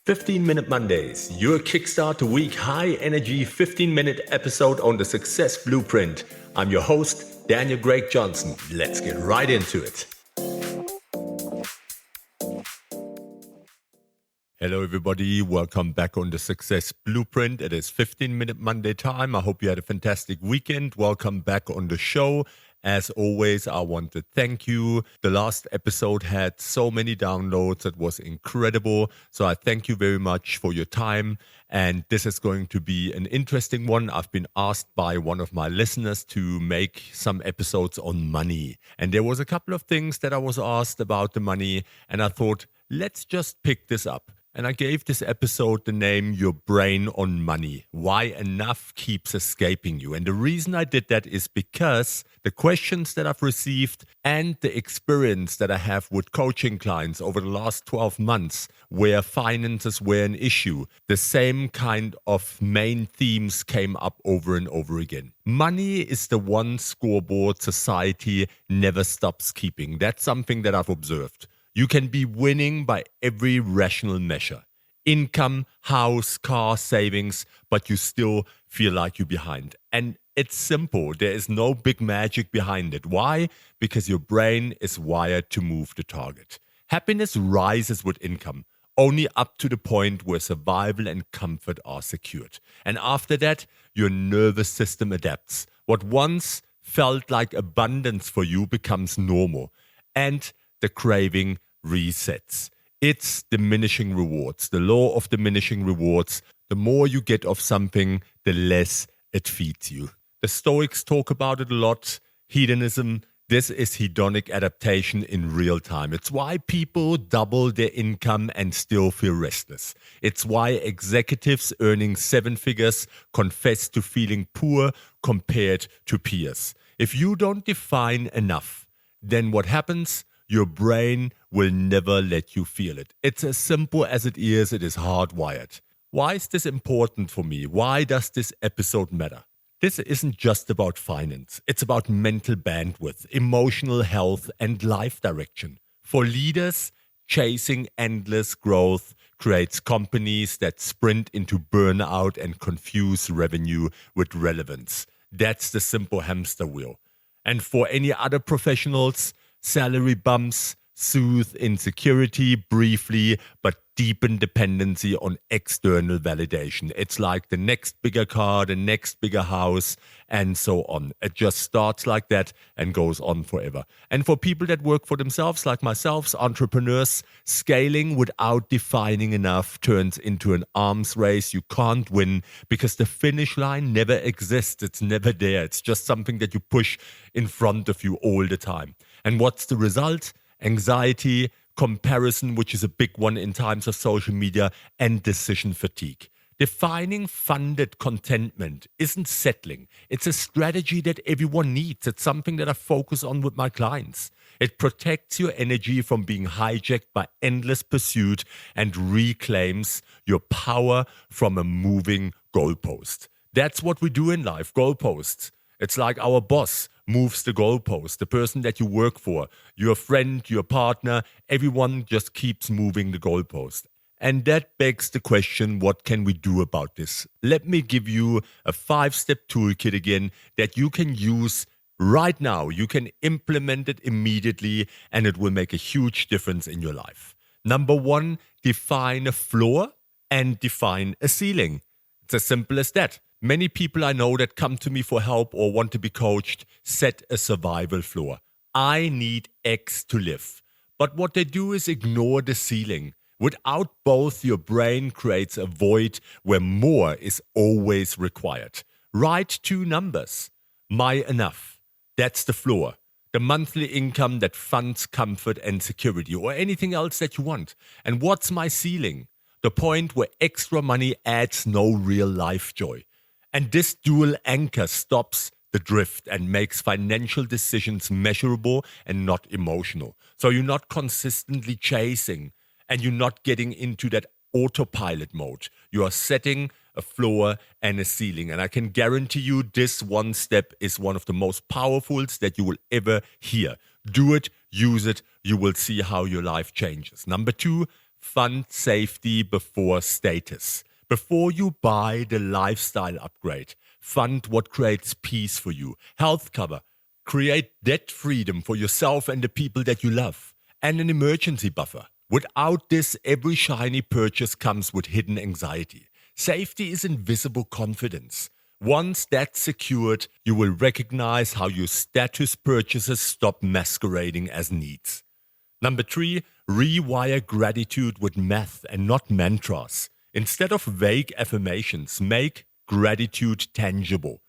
15-Minute Mondays, your kickstart to week high-energy 15-minute episode on the Success Blueprint. I'm your host, Daniel Greg Johnson. Let's get right into it. Hello everybody, welcome back on the Success Blueprint. It is 15-Minute Monday time. I hope you had a fantastic weekend. Welcome back on the show. As always, I want to thank you. The last episode had so many downloads. It was incredible. So I thank you very much for your time. And this is going to be an interesting one. I've been asked by one of my listeners to make some episodes on money. And there was a couple of things that I was asked about the money. And I thought, let's just pick this up. And I gave this episode the name Your Brain on Money. Why enough keeps escaping you. And the reason I did that is because the questions that I've received and the experience that I have with coaching clients over the last 12 months where finances were an issue, the same kind of main themes came up over and over again. Money is the one scoreboard society never stops keeping. That's something that I've observed. You can be winning by every rational measure. Income, house, car, savings, but you still feel like you're behind. And it's simple. There is no big magic behind it. Why? Because your brain is wired to move the target. Happiness rises with income, only up to the point where survival and comfort are secured. And after that, your nervous system adapts. What once felt like abundance for you becomes normal. And the craving resets. It's diminishing rewards, the law of diminishing rewards. The more you get of something, the less it feeds you. The Stoics talk about it a lot. Hedonism, this is hedonic adaptation in real time. It's why people double their income and still feel restless. It's why executives earning 7 figures confess to feeling poor compared to peers. If you don't define enough, then what happens? Your brain will never let you feel it. It's as simple as it is hardwired. Why is this important for me? Why does this episode matter? This isn't just about finance. It's about mental bandwidth, emotional health, and life direction. For leaders, chasing endless growth creates companies that sprint into burnout and confuse revenue with relevance. That's the simple hamster wheel. And for any other professionals, salary bumps soothe insecurity briefly, but deepen dependency on external validation. It's like the next bigger car, the next bigger house, and so on. It just starts like that and goes on forever. And for people that work for themselves, like myself, entrepreneurs, scaling without defining enough turns into an arms race. You can't win because the finish line never exists. It's never there. It's just something that you push in front of you all the time. And what's the result? Anxiety, comparison, which is a big one in times of social media, and decision fatigue. Defining funded contentment isn't settling. It's a strategy that everyone needs. It's something that I focus on with my clients. It protects your energy from being hijacked by endless pursuit and reclaims your power from a moving goalpost. That's what we do in life, goalposts. It's like our boss moves the goalpost, the person that you work for, your friend, your partner, everyone just keeps moving the goalpost. And that begs the question, what can we do about this? Let me give you a 5-step toolkit again that you can use right now. You can implement it immediately and it will make a huge difference in your life. Number 1, define a floor and define a ceiling. It's as simple as that. Many people I know that come to me for help or want to be coached set a survival floor. I need X to live. But what they do is ignore the ceiling. Without both, your brain creates a void where more is always required. Write 2 numbers. My enough. That's the floor. The monthly income that funds comfort and security or anything else that you want. And what's my ceiling? The point where extra money adds no real life joy. And this dual anchor stops the drift and makes financial decisions measurable and not emotional. So you're not consistently chasing and you're not getting into that autopilot mode. You are setting a floor and a ceiling. And I can guarantee you this one step is one of the most powerful that you will ever hear. Do it, use it, you will see how your life changes. Number 2, fund safety before status. Before you buy the lifestyle upgrade, fund what creates peace for you. Health cover. Create debt freedom for yourself and the people that you love. And an emergency buffer. Without this, every shiny purchase comes with hidden anxiety. Safety is invisible confidence. Once that's secured, you will recognize how your status purchases stop masquerading as needs. Number 3, rewire gratitude with math and not mantras. Instead of vague affirmations, make gratitude tangible.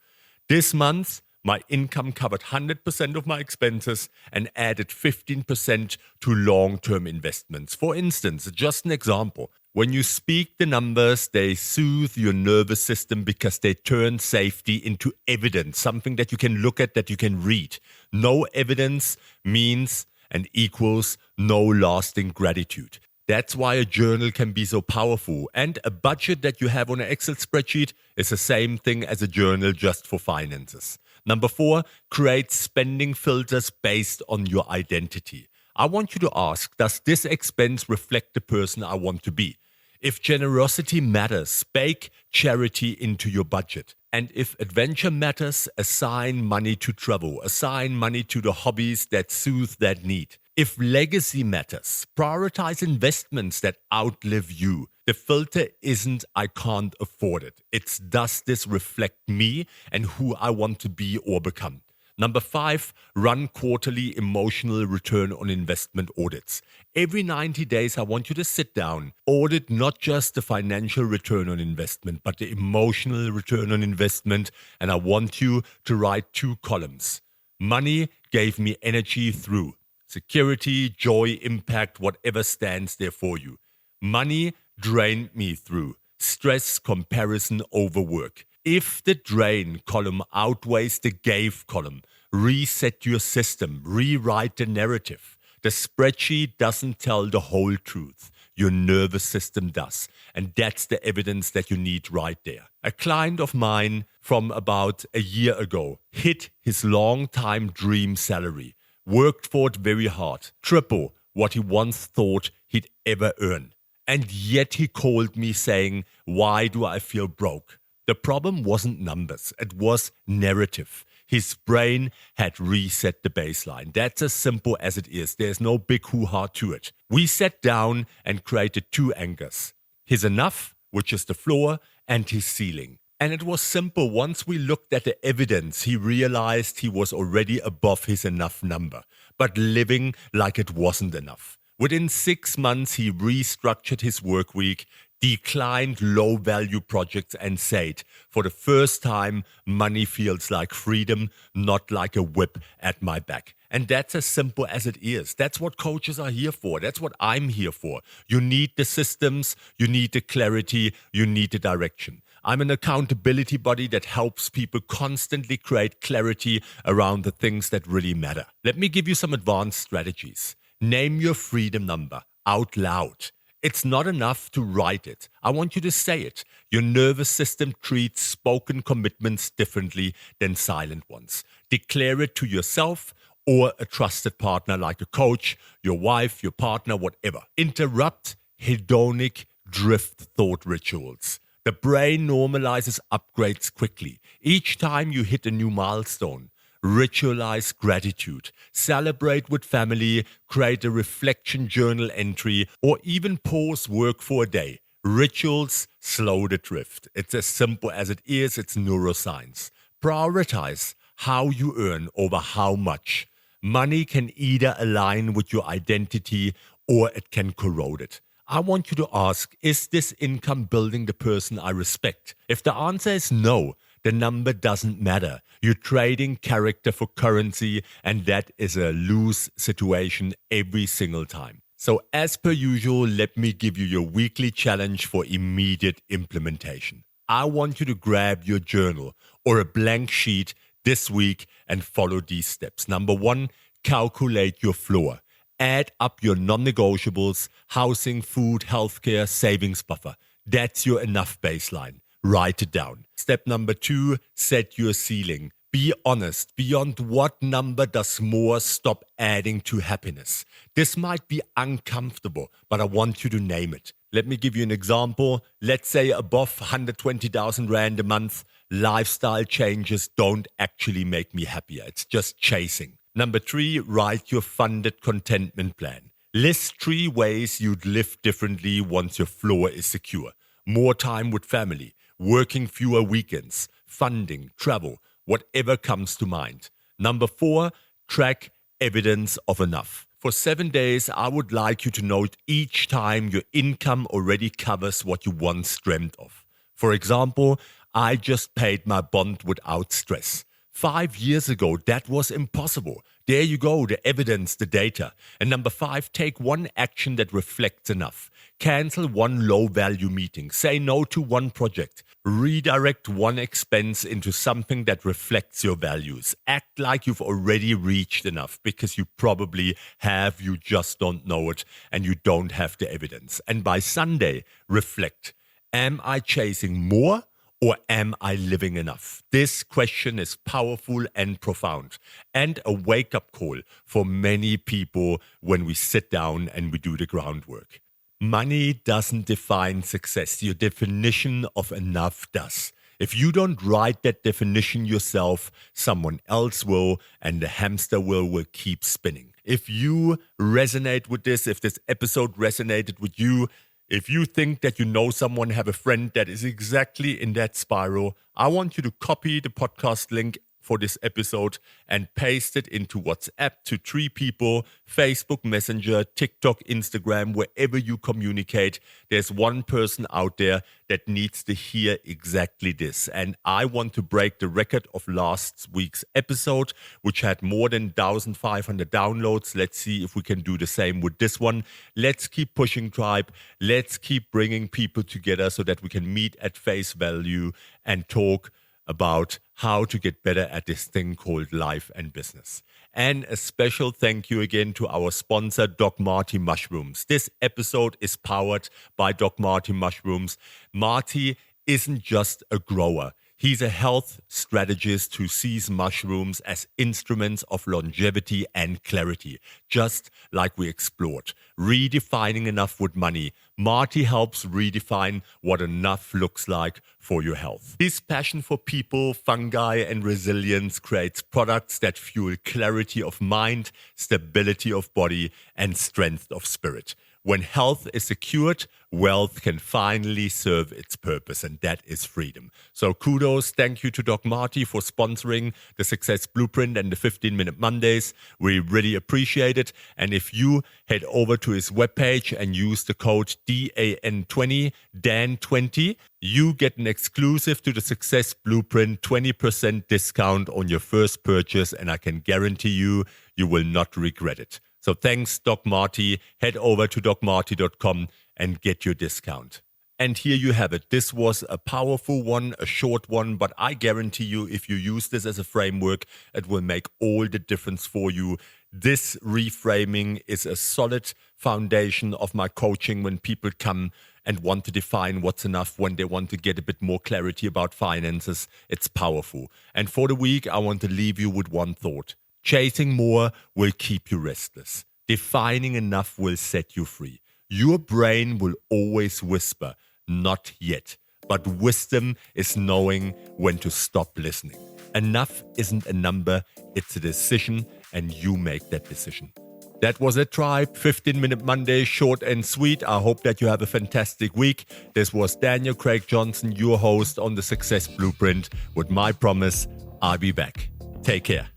This month, my income covered 100% of my expenses and added 15% to long-term investments. For instance, just an example. When you speak the numbers, they soothe your nervous system because they turn safety into evidence, something that you can look at, that you can read. No evidence means and equals no lasting gratitude. That's why a journal can be so powerful. And a budget that you have on an Excel spreadsheet is the same thing as a journal just for finances. Number 4, create spending filters based on your identity. I want you to ask, does this expense reflect the person I want to be? If generosity matters, bake charity into your budget. And if adventure matters, assign money to travel, assign money to the hobbies that soothe that need. If legacy matters, prioritize investments that outlive you. The filter isn't I can't afford it. It's does this reflect me and who I want to be or become? Number 5, run quarterly emotional return on investment audits. Every 90 days, I want you to sit down, audit not just the financial return on investment, but the emotional return on investment. And I want you to write 2 columns. Money gave me energy through security, joy, impact, whatever stands there for you. Money drained me through stress, comparison, overwork. If the drain column outweighs the gave column, reset your system, rewrite the narrative. The spreadsheet doesn't tell the whole truth. Your nervous system does. And that's the evidence that you need right there. A client of mine from about a year ago hit his long-time dream salary, worked for it very hard, triple what he once thought he'd ever earn. And yet he called me saying, "Why do I feel broke?" The problem wasn't numbers, it was narrative. His brain had reset the baseline. That's as simple as it is. There's no big hoo-ha to it. We sat down and created 2 anchors. His enough, which is the floor, and his ceiling. And it was simple. Once we looked at the evidence, he realized he was already above his enough number, but living like it wasn't enough. Within 6 months, he restructured his work week, declined low-value projects and said, for the first time, money feels like freedom, not like a whip at my back. And that's as simple as it is. That's what coaches are here for. That's what I'm here for. You need the systems, you need the clarity, you need the direction. I'm an accountability body that helps people constantly create clarity around the things that really matter. Let me give you some advanced strategies. Name your freedom number out loud. It's not enough to write it. I want you to say it. Your nervous system treats spoken commitments differently than silent ones. Declare it to yourself or a trusted partner like a coach, your wife, your partner, whatever. Interrupt hedonic drift thought rituals. The brain normalizes upgrades quickly. Each time you hit a new milestone, ritualize gratitude, celebrate with family, create a reflection journal entry, or even pause work for a day. Rituals slow the drift. It's as simple as it is. It's neuroscience. Prioritize how you earn over how much. Money can either align with your identity or it can corrode it. I want you to ask, is this income building the person I respect? If the answer is no, the number doesn't matter. You're trading character for currency, and that is a lose situation every single time. So as per usual, let me give you your weekly challenge for immediate implementation. I want you to grab your journal or a blank sheet this week and follow these steps. Number 1, calculate your floor. Add up your non-negotiables, housing, food, healthcare, savings buffer. That's your enough baseline. Write it down. Step number 2, set your ceiling. Be honest. Beyond what number does more stop adding to happiness? This might be uncomfortable, but I want you to name it. Let me give you an example. Let's say above 120,000 Rand a month, lifestyle changes don't actually make me happier. It's just chasing. Number 3, write your funded contentment plan. List 3 ways you'd live differently once your floor is secure. More time with family, working fewer weekends, funding, travel, whatever comes to mind. Number 4, track evidence of enough. For 7 days, I would like you to note each time your income already covers what you once dreamt of. For example, I just paid my bond without stress. 5 years ago, that was impossible. There you go, the evidence, the data. And number 5, take one action that reflects enough. Cancel one low-value meeting. Say no to one project. Redirect one expense into something that reflects your values. Act like you've already reached enough, because you probably have, you just don't know it, and you don't have the evidence. And by Sunday, reflect. Am I chasing more? Or am I living enough? This question is powerful and profound, and a wake-up call for many people when we sit down and we do the groundwork. Money doesn't define success. Your definition of enough does. If you don't write that definition yourself, someone else will, and the hamster wheel will keep spinning. If you resonate with this, if this episode resonated with you, if you think that you know someone, have a friend that is exactly in that spiral, I want you to copy the podcast link for this episode and paste it into WhatsApp to 3 people, Facebook Messenger, TikTok, Instagram, wherever you communicate. There's one person out there that needs to hear exactly this. And I want to break the record of last week's episode, which had more than 1,500 downloads. Let's see if we can do the same with this one. Let's keep pushing, tribe. Let's keep bringing people together so that we can meet at face value and talk about how to get better at this thing called life and business. And a special thank you again to our sponsor, Doc Marty Mushrooms. This episode is powered by Doc Marty Mushrooms. Marty isn't just a grower. He's a health strategist who sees mushrooms as instruments of longevity and clarity, just like we explored. Redefining enough with money. Marty helps redefine what enough looks like for your health. His passion for people, fungi, and resilience creates products that fuel clarity of mind, stability of body, and strength of spirit. When health is secured, wealth can finally serve its purpose, and that is freedom. So kudos, thank you to Doc Marty for sponsoring the Success Blueprint and the 15-Minute Mondays. We really appreciate it. And if you head over to his webpage and use the code DAN20, DAN20, you get an exclusive to the Success Blueprint 20% discount on your first purchase, and I can guarantee you, you will not regret it. So thanks, Doc Marty. Head over to docmarty.com and get your discount. And here you have it. This was a powerful one, a short one, but I guarantee you if you use this as a framework, it will make all the difference for you. This reframing is a solid foundation of my coaching when people come and want to define what's enough, when they want to get a bit more clarity about finances. It's powerful. And for the week, I want to leave you with one thought. Chasing more will keep you restless. Defining enough will set you free. Your brain will always whisper, not yet. But wisdom is knowing when to stop listening. Enough isn't a number, it's a decision, and you make that decision. That was it, tribe. 15-Minute Monday, short and sweet. I hope that you have a fantastic week. This was Daniel Craig Johnson, your host on the Success Blueprint. With my promise, I'll be back. Take care.